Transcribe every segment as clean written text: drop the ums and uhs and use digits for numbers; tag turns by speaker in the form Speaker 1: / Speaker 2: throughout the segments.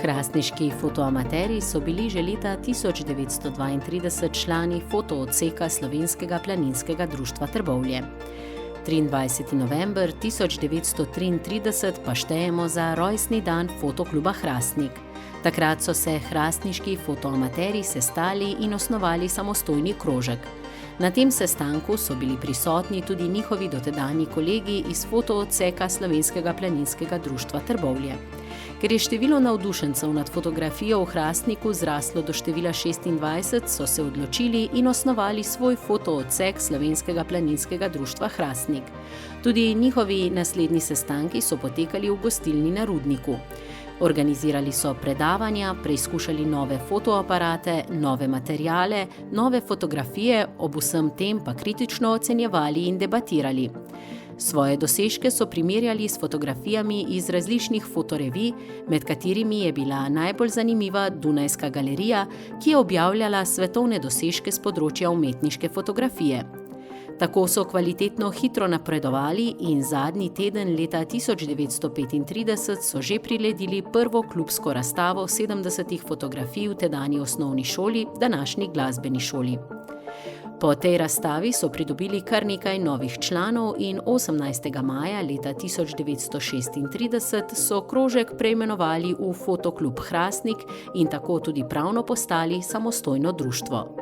Speaker 1: Hrastniški fotoamaterji so bili že leta 1932 člani fotoodseka Slovenskega planinskega društva Trbovlje. 23. november 1933 pa štejemo za rojstni dan Fotokluba Hrastnik. Takrat so se hrastniški fotoamaterji sestali in osnovali samostojni krožek. Na tem sestanku so bili prisotni tudi njihovi dotedanji kolegi iz fotoodseka Slovenskega planinskega društva Trbovlje. Ker je število navdušencev nad fotografijo v Hrastniku zraslo do števila 26, so se odločili in osnovali svoj fotoodsek Slovenskega planinskega društva Hrastnik. Tudi njihovi naslednji sestanki so potekali v gostilni na Rudniku. Organizirali so predavanja, preizkušali nove fotoaparate, nove materiale, nove fotografije, ob vsem tem pa kritično ocenjevali in debatirali. Svoje dosežke so primerjali s fotografijami iz različnih fotorevij, med katerimi je bila najbolj zanimiva Dunajska galerija, ki je objavljala svetovne dosežke s področja umetniške fotografije. Tako so kvalitetno hitro napredovali in zadnji teden leta 1935 so že priredili prvo klubsko razstavo 70 fotografij v tedanji osnovni šoli, današnji glasbeni šoli. Po tej razstavi so pridobili kar nekaj novih članov in 18. maja leta 1936 so krožek preimenovali v Fotoklub Hrastnik in tako tudi pravno postali samostojno društvo.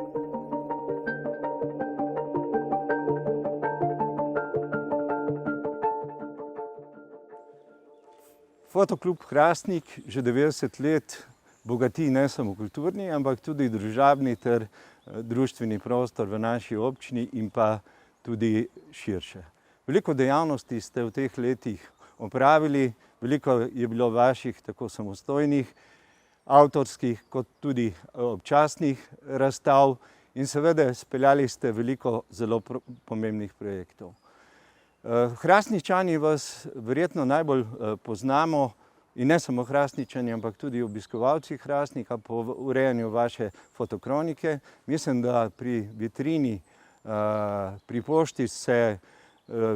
Speaker 2: Fotoklub Hrastnik že 90 let bogati ne samo kulturni, ampak tudi družabni ter društveni prostor v naši občini in pa tudi širše. Veliko dejavnosti ste v teh letih opravili, veliko je bilo vaših tako samostojnih, avtorskih kot tudi občasnih razstav in seveda speljali ste veliko zelo pomembnih projektov. Hrastničani vas verjetno najbolj poznamo, in ne samo Hrastničani, ampak tudi obiskovalci Hrastnika po urejanju vaše fotokronike. Mislim, da pri vitrini, pri pošti se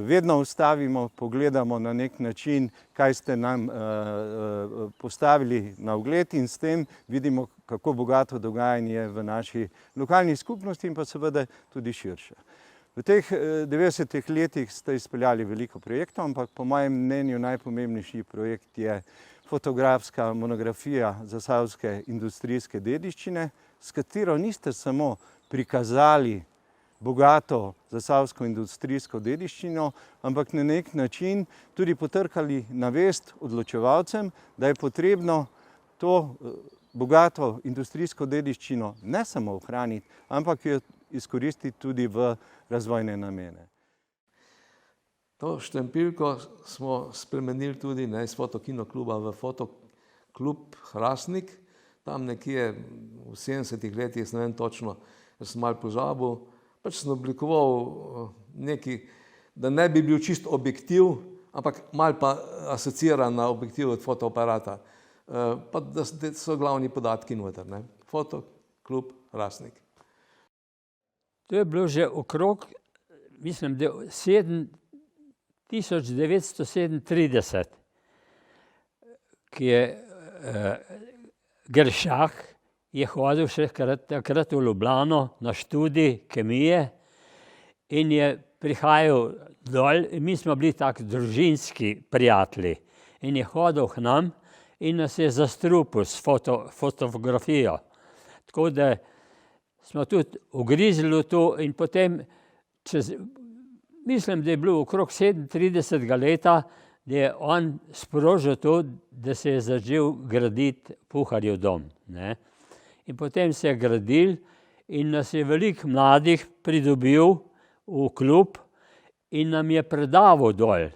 Speaker 2: vedno ustavimo, pogledamo na nek način, kaj ste nam postavili na ogled in s tem vidimo, kako bogato dogajanje je v naši lokalni skupnosti in pa seveda tudi širše. V teh 90 letih ste izpeljali veliko projektov, ampak po mojem mnenju najpomembnejši projekt je fotografska monografija zasavske industrijske dediščine, s katero niste samo prikazali bogato zasavsko industrijsko dediščino, ampak na nek način tudi potrkali na vest odločevalcem, da je potrebno to bogato industrijsko dediščino ne samo ohraniti, ampak jo izkoristiti tudi v razvojne namene.
Speaker 3: To štempilko smo spremenili tudi iz Fotokino-kluba v Fotoklub Hrastnik. Tam nekje v 70 letih, ne vem točno, sem malo pozabil, pač sem oblikoval neki, da ne bi bil čist objektiv, ampak malo pa asociiran na objektiv od fotoaparata. Pa da so glavni podatki noter, ne. Fotoklub Hrastnik.
Speaker 4: To je bilo že okrog, mislim, da 1937, ki je Gršak je hodil še takrat v Ljubljano na študij kemije in je prihajal dol in mi smo bili tak družinski prijatelji. In je hodil k nam in nas je zastrupil s fotografijo. Tako da smo tudi ugrizli v to in potem, mislim, da je bilo okrog 37 leta, da je on sprožil to, da se je začel graditi Puharjev dom. Ne. In potem se je gradil in nas je veliko mladih pridobil v klub in nam je predaval dol.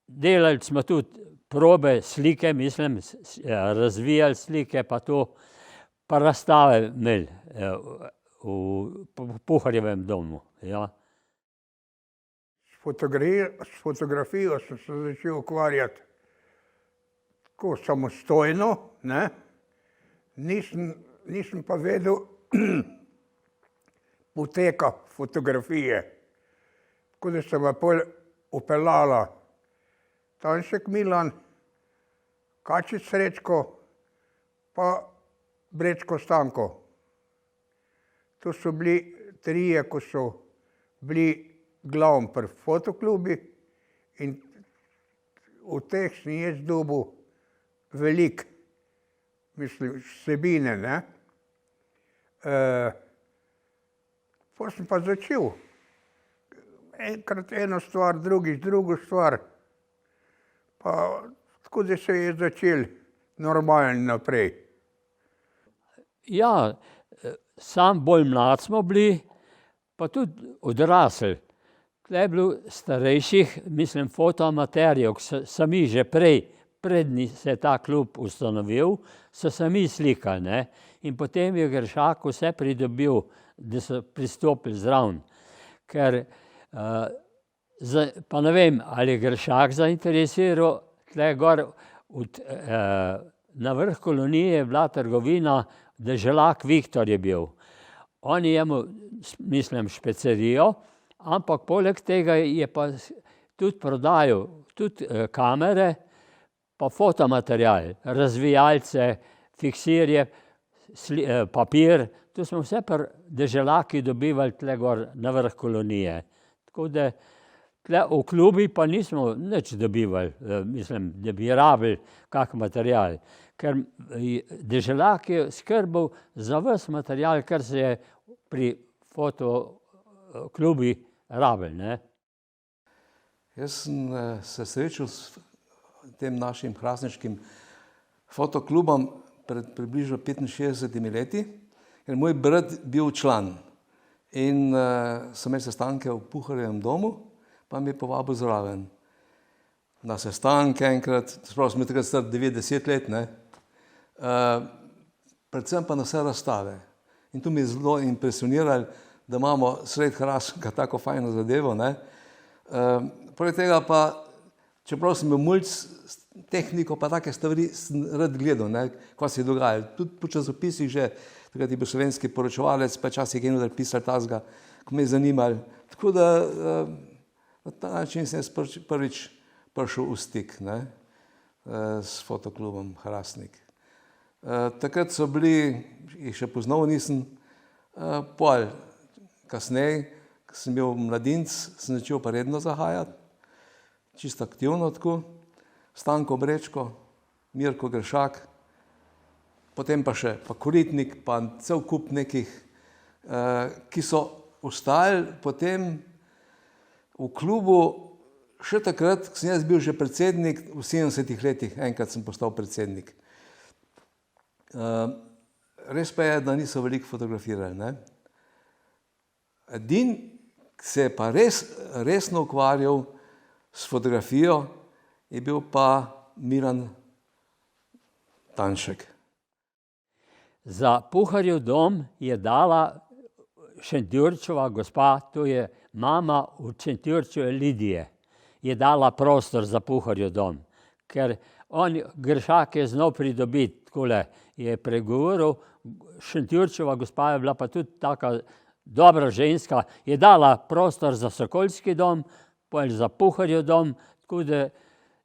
Speaker 4: Delali smo tudi probe slike, mislim, razvijali slike, pa to, pa razstave imeli v Puharjevem domu. Ja.
Speaker 5: S fotografijo sem se začel ukvarjati tako samostojno, ne. Nisem pa vedel poteka fotografije. Tako da sem ga pol upeljala Tanšek Milan, Kačič Srečko, pa Brečko Stanko. To so bili trije, ko so bili glavni pri fotoklubi in v teh sem jaz dobil veliko, mislim, vsebine, ne. Potem sem pa začel. Enkrat eno stvar, drugič drugo stvar. Pa tako da se je začel normalno naprej.
Speaker 4: Ja, sam bolj mlad smo bili, pa tudi odrasli. Tle je bilo starejših, mislim, fotoamaterjev, sami že predni se je ta klub ustanovil, so sami slikali, ne. In potem je Gršak vse pridobil, da so pristopili zraven. Ker, pa ne vem, ali je Gršak zainteresiral, tle gor na vrh kolonije je bila trgovina, Deželak Viktor je bil. On je imel, mislim, špecerijo, ampak poleg tega je pa tudi prodajal tudi kamere, pa fotomaterial, razvijalce, fiksirje, papir. To smo vse pri Deželaki dobivali tle gor na vrh kolonije. Tako da tle v klubi pa nismo nič dobivali, mislim, da bi rabili kak material. Ker Deželak je skrbel za ves material, kar se je pri fotoklubi rabil, ne.
Speaker 3: Jaz sem se srečal s tem našim hrastniškim fotoklubom pred približno 65 leti, ker moj brat bil član in so imeli sestanke v Puharjevem domu, pa mi je povabil zraven. Na sestanke enkrat, sprav sem takrat star 90 let, ne, predvsem pa na vse razstave. In to mi je zelo impresioniralo, da imamo sred Hrastnika tako fajno zadevo, ne. Poleg tega pa, čeprav sem bil mulj tehniko, pa take stvari sem rad gledal, ne, kaj se je dogajalo. Tudi po časopisih že, takrat je bil slovenski poročevalec, pa časih je eno pisal tazga, ko me je zanimalo. Tako da na ta način sem prvič prišel v stik, ne, s fotoklubom Hrastnik. Takrat so bili, jih še poznal nisem, pol kasneje, ko sem bil mladinec, sem začel pa redno zahajati, čisto aktivno tako, Stanko Brečko, Mirko Gršak, potem pa še pa Koritnik, pa cel kup nekih, ki so ostali potem v klubu še takrat, ko sem jaz bil že predsednik, v 70 letih enkrat sem postal predsednik. Res pa je, da niso veliko fotografirali, ne. Edini, ki se je pa resno ukvarjal s fotografijo, je bil pa Miran Tanšek.
Speaker 4: Za Puharjev dom je dala Šentjurčeva gospa, to je mama v Šentjurčeve Lidije, je dala prostor za Puharjev dom. Ker Gršak je znal pridobiti, takole je pregovoril, Šentjurčeva gospa je bila pa tudi taka dobra ženska, je dala prostor za Sokolski dom, pa za Puharjev dom, tako da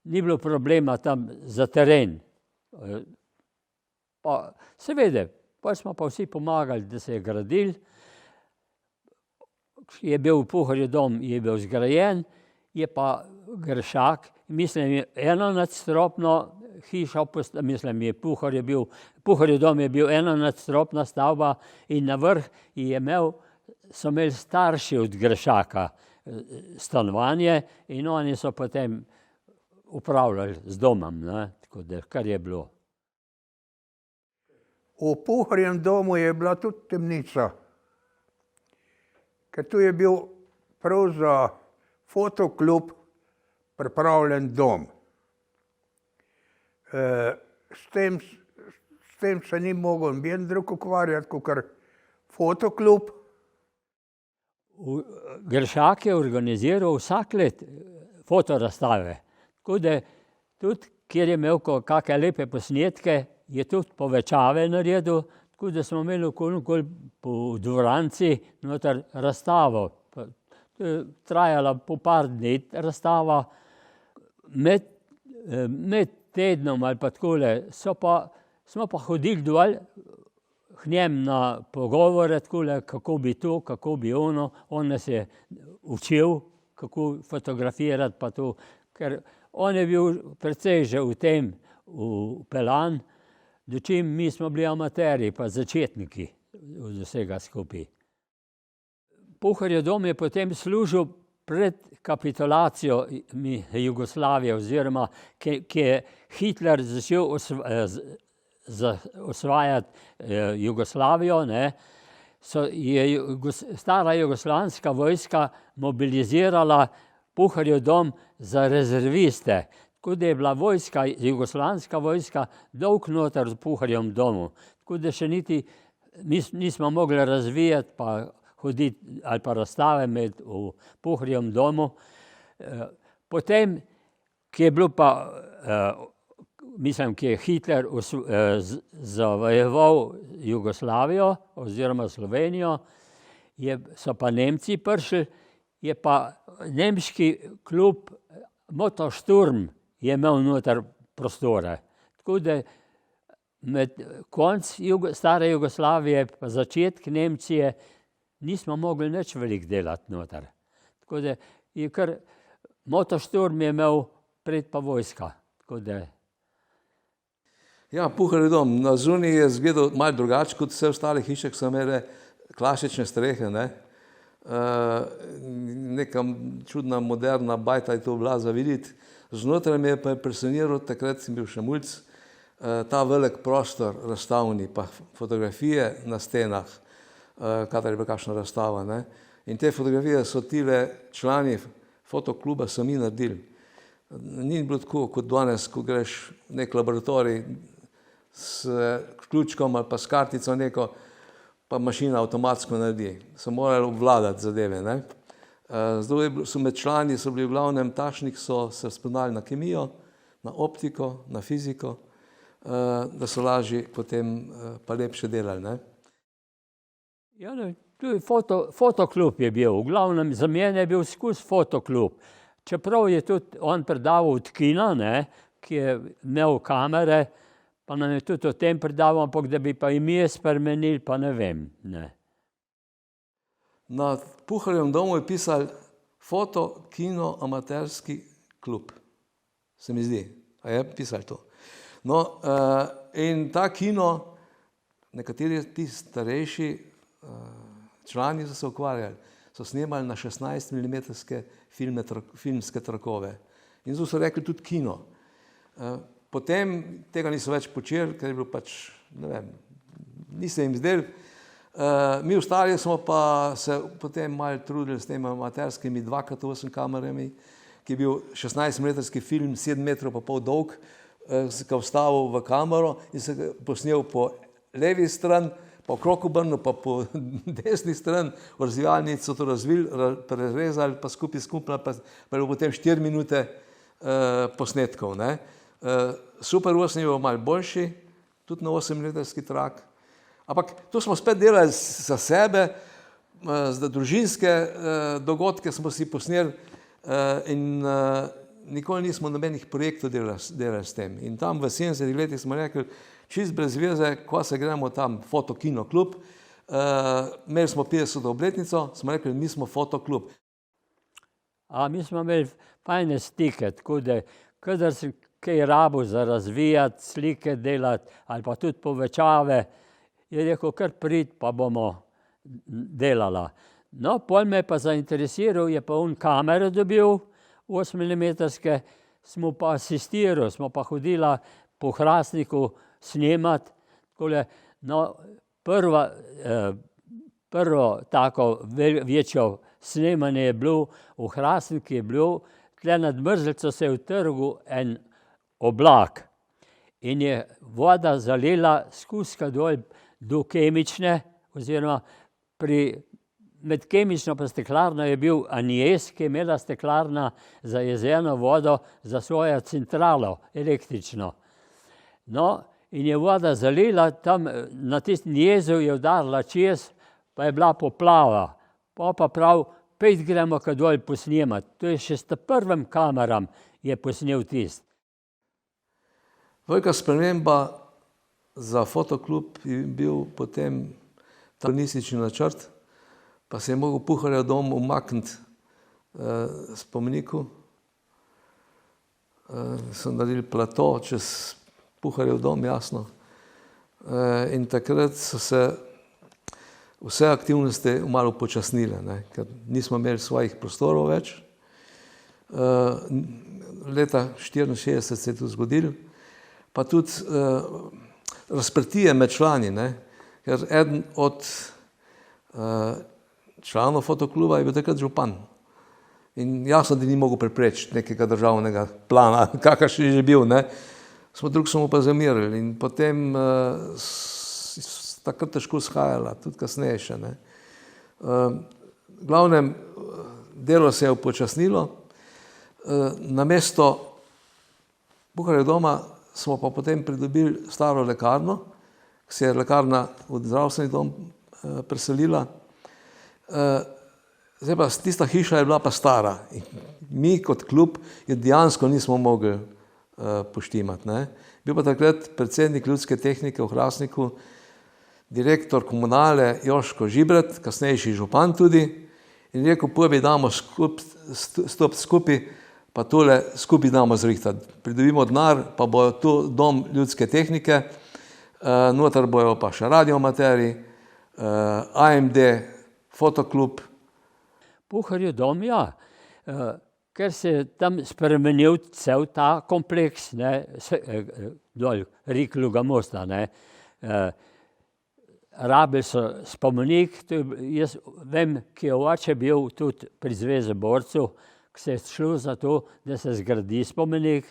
Speaker 4: ni bilo problema tam za teren. Pa seveda, pa smo pa vsi pomagali, da se je gradil. je bil Puharjev dom, je bil zgrajen, je pa Gršak, mislim, enonadstropno hišo, mislim, je Puharjev dom je bil enonadstropna stavba in na vrh so imeli starši od Gršaka stanovanje in oni so potem upravljali z domom, ne, tako da, kar je bilo.
Speaker 5: V Puharjevem domu je bila tudi temnica, ker tu je bil prav za fotoklub pripravljen dom. S tem se ni mogel noben drug ukvarjati, kakor fotoklub.
Speaker 4: Gršak je organiziral vsak let fotorazstave, tako da tudi, kjer je imel kakšne lepe posnetke, je tudi povečave naredil, tako da smo imeli okoli po dvoranci noter razstavo. Trajala po par dni razstava. Med tednom ali pa takole smo pa hodili dol k njem na pogovore, takole, kako bi to, kako bi ono. On nas je učil, kako fotografirati pa to, ker on je bil precej že v tem vpeljan, dočim mi smo bili amaterji pa začetniki od vsega skupaj. Puharjev dom je potem služil pred kapitulacijo Jugoslavije oziroma, ki je Hitler začel osvajati Jugoslavijo, ne, je stara jugoslovanska vojska mobilizirala Puharjev dom za rezerviste. Tako da je bila jugoslovanska vojska dolgo noter v Puharjevem domu. Tako da še niti nismo mogli razvijati pa hoditi ali pa razstave med v Puharjevem domu. Potem, ki je bilo pa, mislim, ki je Hitler zavojeval Jugoslavijo oziroma Slovenijo, so pa Nemci prišli, je pa nemški klub Motosturm je imel noter prostore. Tako da med konc stare Jugoslavije pa začetek Nemčije nismo mogli nič veliko delati noter. Tako da je kar Motosturm je imel pred pa vojska. Tako da.
Speaker 3: Ja, Puharjev dom na zunaj je izgledal malo drugače kot vse ostale hiše, ki so imele klasične strehe, ne. Neka čudna, moderna bajta je to bila za videti. Znotraj me je pa impresioniral, takrat sem bil še mulc, ta velik prostor razstavni, pa fotografije na stenah, kadar je bila kakšna razstava, ne. In te fotografije so tile člani fotokluba sami naredili. Ni bilo tako kot danes, ko greš v nek laboratorij s ključkom ali pa s kartico neko, pa mašina avtomatsko naredi. So morali obvladati zadeve, ne. Zdaj so med člani, so bili v glavnem takšni, ki so se spoznali na kemijo, na optiko, na fiziko, da so lažje potem pa lepše delali, ne.
Speaker 4: Ja, tudi fotoklub je bil, v glavnem za mene je bil skozi fotoklub. Čeprav je tudi on predaval od kina, ne, ki je imel kamere, pa nam je tudi o tem predaval, ampak da bi pa ime spremenili, pa ne vem, ne.
Speaker 3: Na Puharjevem domu je pisal foto, kino, amaterski klub. Se mi zdi. A je pisal to? No, in ta kino, nekateri ti starejši člani so se ukvarjali, so snemali na 16 mm filmske trakove. In zato so rekli tudi kino. Potem tega niso več počeli, ker je bilo pač, ne vem, ni se jim zdel. Mi ostali smo pa se potem malo trudili s temi amaterskimi 2x8 kamerami, ki je bil 16 mm film, 7,5 metrov dolg, se ga vstavil v kamero in se ga posnel po levi strani, pa okrog obrnil, pa po desni strani, v razvijalnici so to razvili, prerezali, pa skupaj skupili, pa je bilo potem 4 minute posnetkov, ne. Super 8 je bil malo boljši, tudi na 8-metrski trak. Ampak to smo spet delali za sebe, za družinske dogodke smo si posneli in nikoli nismo nobenih projektov delali s tem. In tam v 70 letih smo rekli, čist brez veze, ko se gremo tam fotokino klub, imeli smo 50. obletnico, smo rekli, mi smo fotoklub.
Speaker 4: Mi smo imeli fajne stike, tako da kadar si kaj rabil za razvijati, slike delati ali pa tudi povečave, je rekel, kar prid, pa bomo delala. No, pol me pa zainteresiral, je pa on kamero dobil, 8 mm, smo pa asistiral, smo pa hodila po Hrastniku snemati. Takole, no, prvo tako večjo snemanje je bilo, v Hrastniku je bilo, tle nad Mrzlico se je utrgal en oblak in je voda zalela skuska dol do Kemične, oziroma med Kemično pa Steklarno je bil Anjes, ki je imela steklarna za jezerno vodo za svojo centralo električno. No, in je voda zalela, tam na tistem jezu je udarila čez, pa je bila poplava. Pa prav, pejt gremo kaj dol posnemati. To je še s prvim kameram je posnel tist.
Speaker 3: Velika sprememba za fotoklub je bil potem ta urbanistični načrt, pa se je mogel Puharjev dom umakniti spomeniku. So naredili plato čez Puharjev dom, jasno. In takrat so se vse aktivnosti malo počasnile, ne, ker nismo imeli svojih prostorov več. Leta 1964 se je to zgodilo, pa tudi razprtije med člani, ne, ker eden od članov fotokluba je bil takrat župan. In jasno, da ni mogel preprečiti nekega državnega plana, kakršen je že bil, ne. Drug smo pa zamirali in potem takrat težko shajala, tudi kasneje še, ne. Glavnem, delo se je upočasnilo. Namesto Puharjev doma smo pa potem pridobili staro lekarno, ki se je lekarna v zdravstveni dom preselila. Zdaj pa tista hiša je bila pa stara. In mi kot klub je dejansko nismo mogli poštimati, ne. Bil pa takrat predsednik ljudske tehnike v Hrastniku, direktor komunale Joško Žibret, kasnejši župan tudi, in rekel, pobi damo stopiti skupaj, pa tole skupaj damo zrihtati. Pridobimo denar, pa bo tu dom ljudske tehnike, noter bojo pa še radiomateri, AMD, fotoklub.
Speaker 4: Puharjev dom, ja, ker se je tam spremenil cel ta kompleks, ne, dol Riklovega mosta, ne. Rabili so spomenik, jaz vem, ki je oče bil tudi pri Zvezi borcev, ki se je šlo za to, da se zgradi spomenik.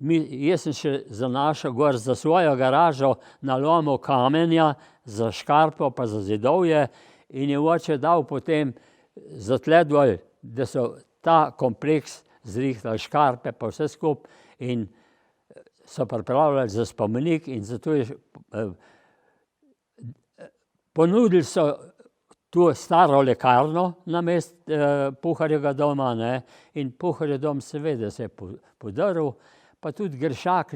Speaker 4: Jaz sem še zanašal gor za svojo garažo nalomil kamenja, za škarpo pa za zidovje in je oče dal potem za tle dol, da so ta kompleks zrihtali škarpe pa vse skupaj in so pripravljali za spomenik in zato je ponudili so tu staro lekarno namesto Puharjevega doma, ne, in Puharjev dom seveda se je podaril, pa tudi Gršak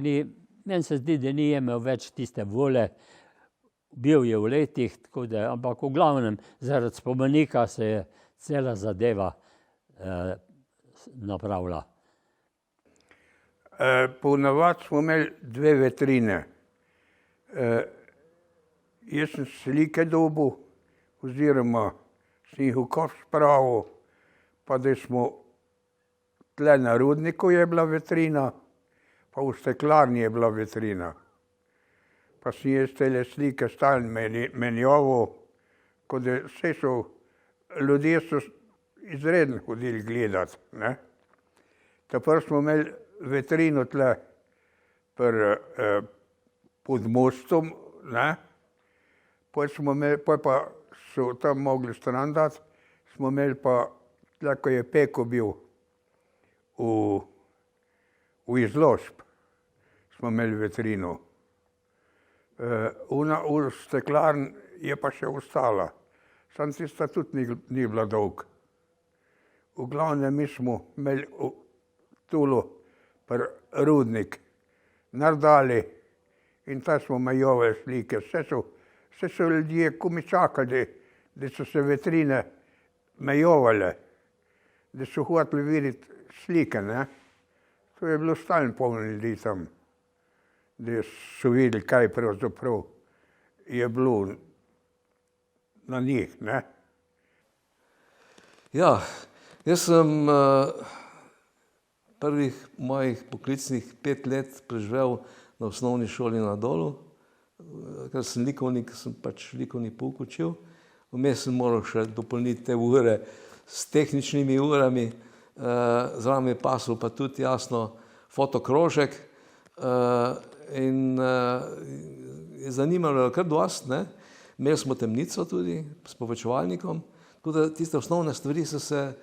Speaker 4: meni se zdi, da ni imel več tiste vole, bil je v letih, tako da, ampak v glavnem zaradi spomenika se je cela zadeva napravila.
Speaker 5: Ponavadi smo imeli 2 vitrine. Jaz sem slike dobil, oziroma sem jih v koš spravil, pa da smo tle na Rudniku je bila vitrina, pa v Steklarni je bila vitrina. Pa sem jaz tele slike stalno menjavil, ko da vse so, ljudje so izredno hodili gledati, ne. Takrat smo imeli vitrino tle pod mostom, ne. Poj pa so tam mogli stran dati, smo imeli pa, tle, ko je Peko bil v izložb, smo imeli vitrino. V Steklarni je pa še ostala, samo tista tudi ni bila dolg. V glavnem mi smo imeli tule Rudnik, Nardali in tam smo menjavali slike, vse so vse so ljudje komi čakali, da so se vitrine mejovale, da so hoteli videti slike, ne. To je bilo stalno polno ljudi tam, da so videli, kaj pravzaprav je bilo na njih, ne.
Speaker 3: Ja, jaz sem prvih mojih poklicnih 5 let preživel na osnovni šoli na Dolu, ker sem likovnik, sem pač likovni pouk učil. Vmes sem moral še dopolniti te ure s tehničnimi urami, zraven je pasal pa tudi jasno fotokrožek in je zanimalo kar dosti, ne. Imeli smo temnico tudi s povečevalnikom, tako da tiste osnovne stvari so se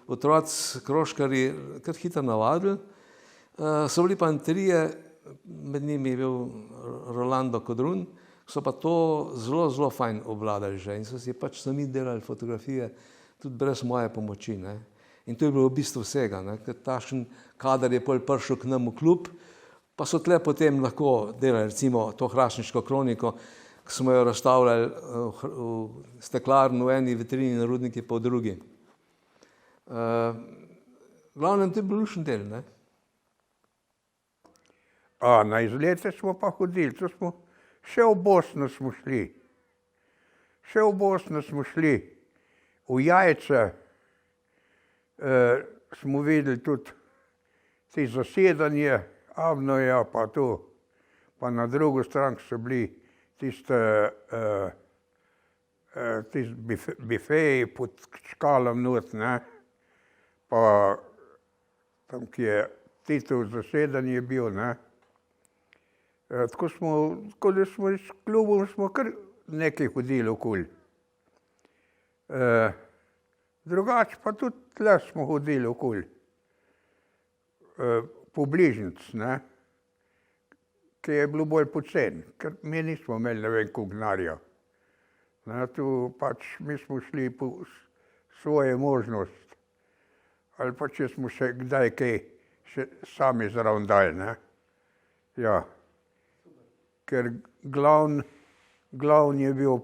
Speaker 3: otroci krožkarji kar hitro navadili. So bili pa trije, med njimi je bil Rolando Kodrun, so pa to zelo fajn obvladali že in so si pač sami delali fotografije tudi brez moje pomoči, ne. In to je bilo v bistvu vsega, ne, ker takšen kader je pol prišel k nam v klub, pa so tle potem lahko delali recimo to hrastniško kroniko, ki smo jo razstavljali v steklarni v eni vitrini, na Rudniki pa v drugi. Glavnem, to je bil lušen del, ne.
Speaker 5: Na izlete smo pa hodili, to smo, še v Bosno smo šli. Še v Bosno smo šli, v Jajce, smo videli tudi te zasedanje, Avnoja pa tu, pa na drugo stran so bili tiste bifeji pod škalom not, ne, pa tam, ki je Titov zasedanje bil, ne. Tako da smo s klubom smo kar nekaj hodili okoli. Drugače pa tudi tle smo hodili okoli, po bližnjic, ne, ki je bilo bolj poceni, ker mi nismo imeli ne vem koliko denarja. Tu pač mi smo šli po svoje možnosti, ali pa če smo še kdaj kaj še sami zraven dali, ne. Ja, ker glavni je bil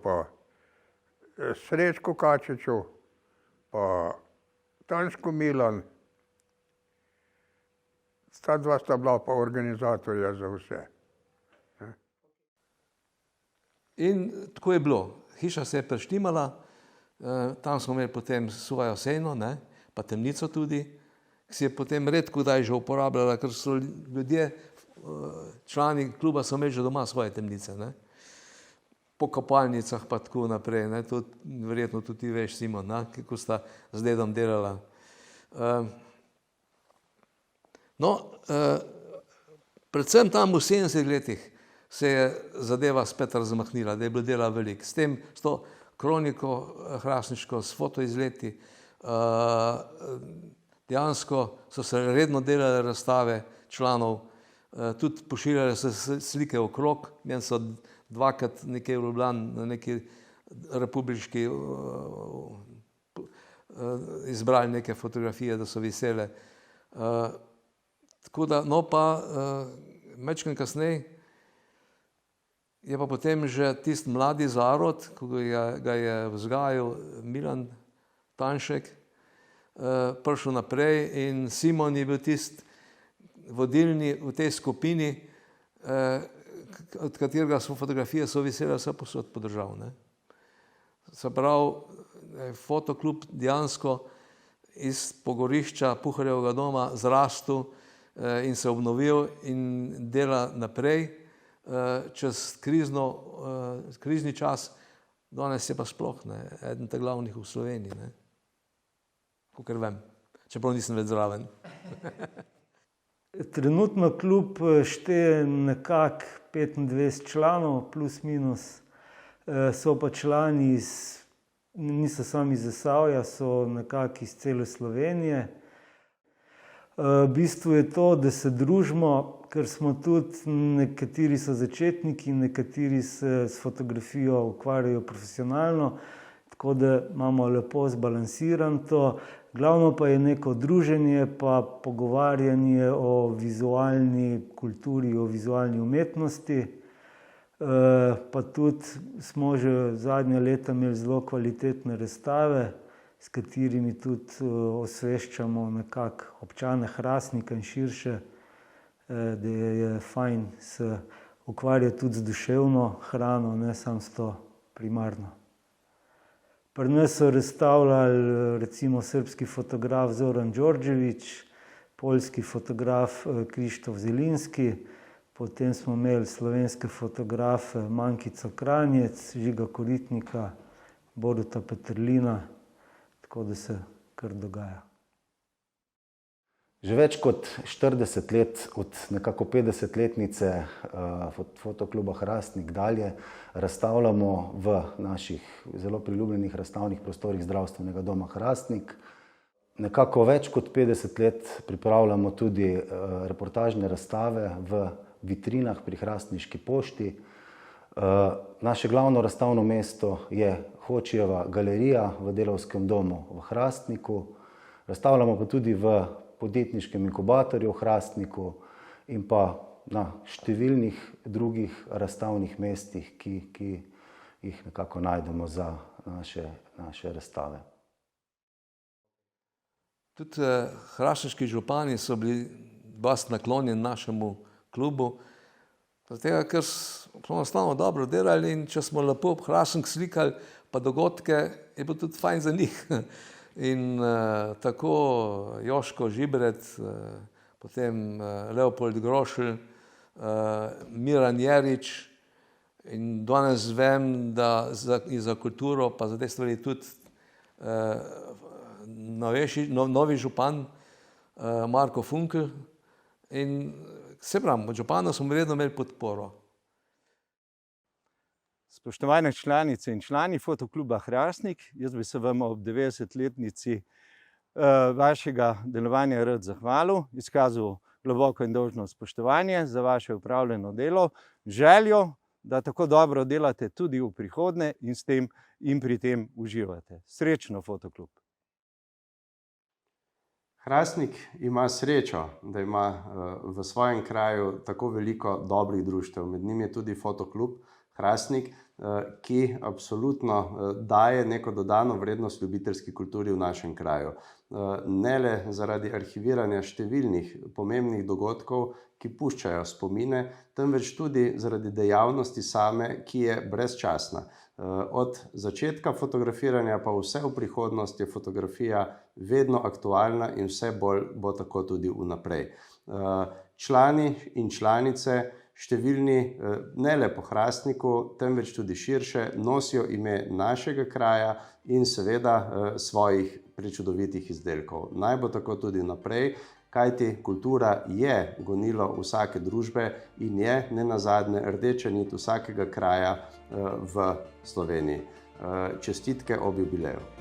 Speaker 5: pa Srečko Kačičev, pa Tanško Milan, ta dva sta bila pa organizatorja za vse.
Speaker 3: In tako je bilo. Hiša se je preštimala, tam smo imeli potem svojo sejno, ne, pa temnico tudi, ki se je potem redko kdaj že uporabljala, ker so ljudje, člani kluba so imeli že doma svoje temnice, ne. Po kopalnicah pa tako naprej, ne, to verjetno tudi ti veš, Simon, ne, kako sta z dedom delala. Predvsem tam v 70 letih se je zadeva spet razmahnila, da je bilo dela veliko. S to kroniko hrastniško, s fotoizleti, dejansko so se redno delale razstave članov, tudi pošiljale se slike okrog, meni so dvakrat nekje v Ljubljani na neki republiški izbrali neke fotografije, da so visele. Tako da, no pa, majčkeno kasneje je pa potem že tisti mladi zarod, ko ga je vzgajal Milan Tanšek, prišel naprej in Simon je bil tisti vodilni v tej skupini, od katerega so fotografije so visele vse posod po državi, ne. Se pravi, fotoklub dejansko iz pogorišča Puharjevega doma zrastel in se obnovil in dela naprej čez krizni čas, danes je pa sploh, ne, eden teh glavnih v Sloveniji, ne, kakor vem, čeprav nisem več zraven.
Speaker 6: Trenutno klub šteje nekako 25 članov, plus minus, so pa člani niso sami iz Zasavja, so nekako iz cele Slovenije. V bistvu je to, da se družimo, ker smo tudi, nekateri so začetniki, nekateri se s fotografijo ukvarjajo profesionalno, tako da imamo lepo zbalansirano to. Glavno pa je neko druženje pa pogovarjanje o vizualni kulturi, o vizualni umetnosti. Pa tudi smo že zadnja leta imeli zelo kvalitetne razstave, s katerimi tudi osveščamo nekako občane Hrastnika in širše, da je fajn se ukvarjati tudi z duševno hrano, ne samo s to primarno. Pri nas so razstavljali recimo srbski fotograf Zoran Đorđević, poljski fotograf Krištof Zelinski, potem smo imeli slovenske fotografe Mankico Kranjec, Žiga Koritnika, Boruta Peterlina, tako da se kar dogaja.
Speaker 7: Že več kot 40 let od nekako 50-letnice Fotokluba Hrastnik dalje razstavljamo v naših zelo priljubljenih razstavnih prostorih Zdravstvenega doma Hrastnik. Nekako več kot 50 let pripravljamo tudi reportažne razstave v vitrinah pri Hrastniški pošti. Naše glavno razstavno mesto je Hočijeva galerija v Delavskem domu v Hrastniku. Razstavljamo pa tudi v podjetniškem inkubatorju v Hrastniku in pa na številnih drugih razstavnih mestih, ki jih nekako najdemo za naše razstave.
Speaker 3: Tudi hrastniški župani so bili dosti naklonjeni našemu klubu, zato ker smo enostavno dobro delali in če smo lepo Hrastnik slikali pa dogodke, je bilo tudi fajn za njih. In tako Joško Žibret, potem Leopold Grošelj, Miran Jerič in danes vem, da za kulturo pa za te stvari tudi novi župan Marko Funkel. In se pravim, od župana smo vedno imeli podporo.
Speaker 2: Spoštovane članice in člani Fotokluba Hrastnik, jaz bi se vam ob 90-letnici vašega delovanja rad zahvalil, izkazal globoko in dolžno spoštovanje za vaše opravljeno delo, željo, da tako dobro delate tudi v prihodnje in pri tem uživate. Srečno, Fotoklub!
Speaker 8: Hrastnik ima srečo, da ima v svojem kraju tako veliko dobrih društev. Med njimi je tudi Fotoklub Hrastnik, ki absolutno daje neko dodano vrednost ljubiteljski kulturi v našem kraju. Ne le zaradi arhiviranja številnih pomembnih dogodkov, ki puščajo spomine, temveč tudi zaradi dejavnosti same, ki je brezčasna. Od začetka fotografiranja pa vse v prihodnost je fotografija vedno aktualna in vse bolj bo tako tudi vnaprej. Člani in članice, številni ne le po Hrastniku, temveč tudi širše, nosijo ime našega kraja in seveda svojih prečudovitih izdelkov. Naj bo tako tudi naprej, kajti kultura je gonilo vsake družbe in je nenazadnje rdeča nit vsakega kraja v Sloveniji. Čestitke ob jubileju.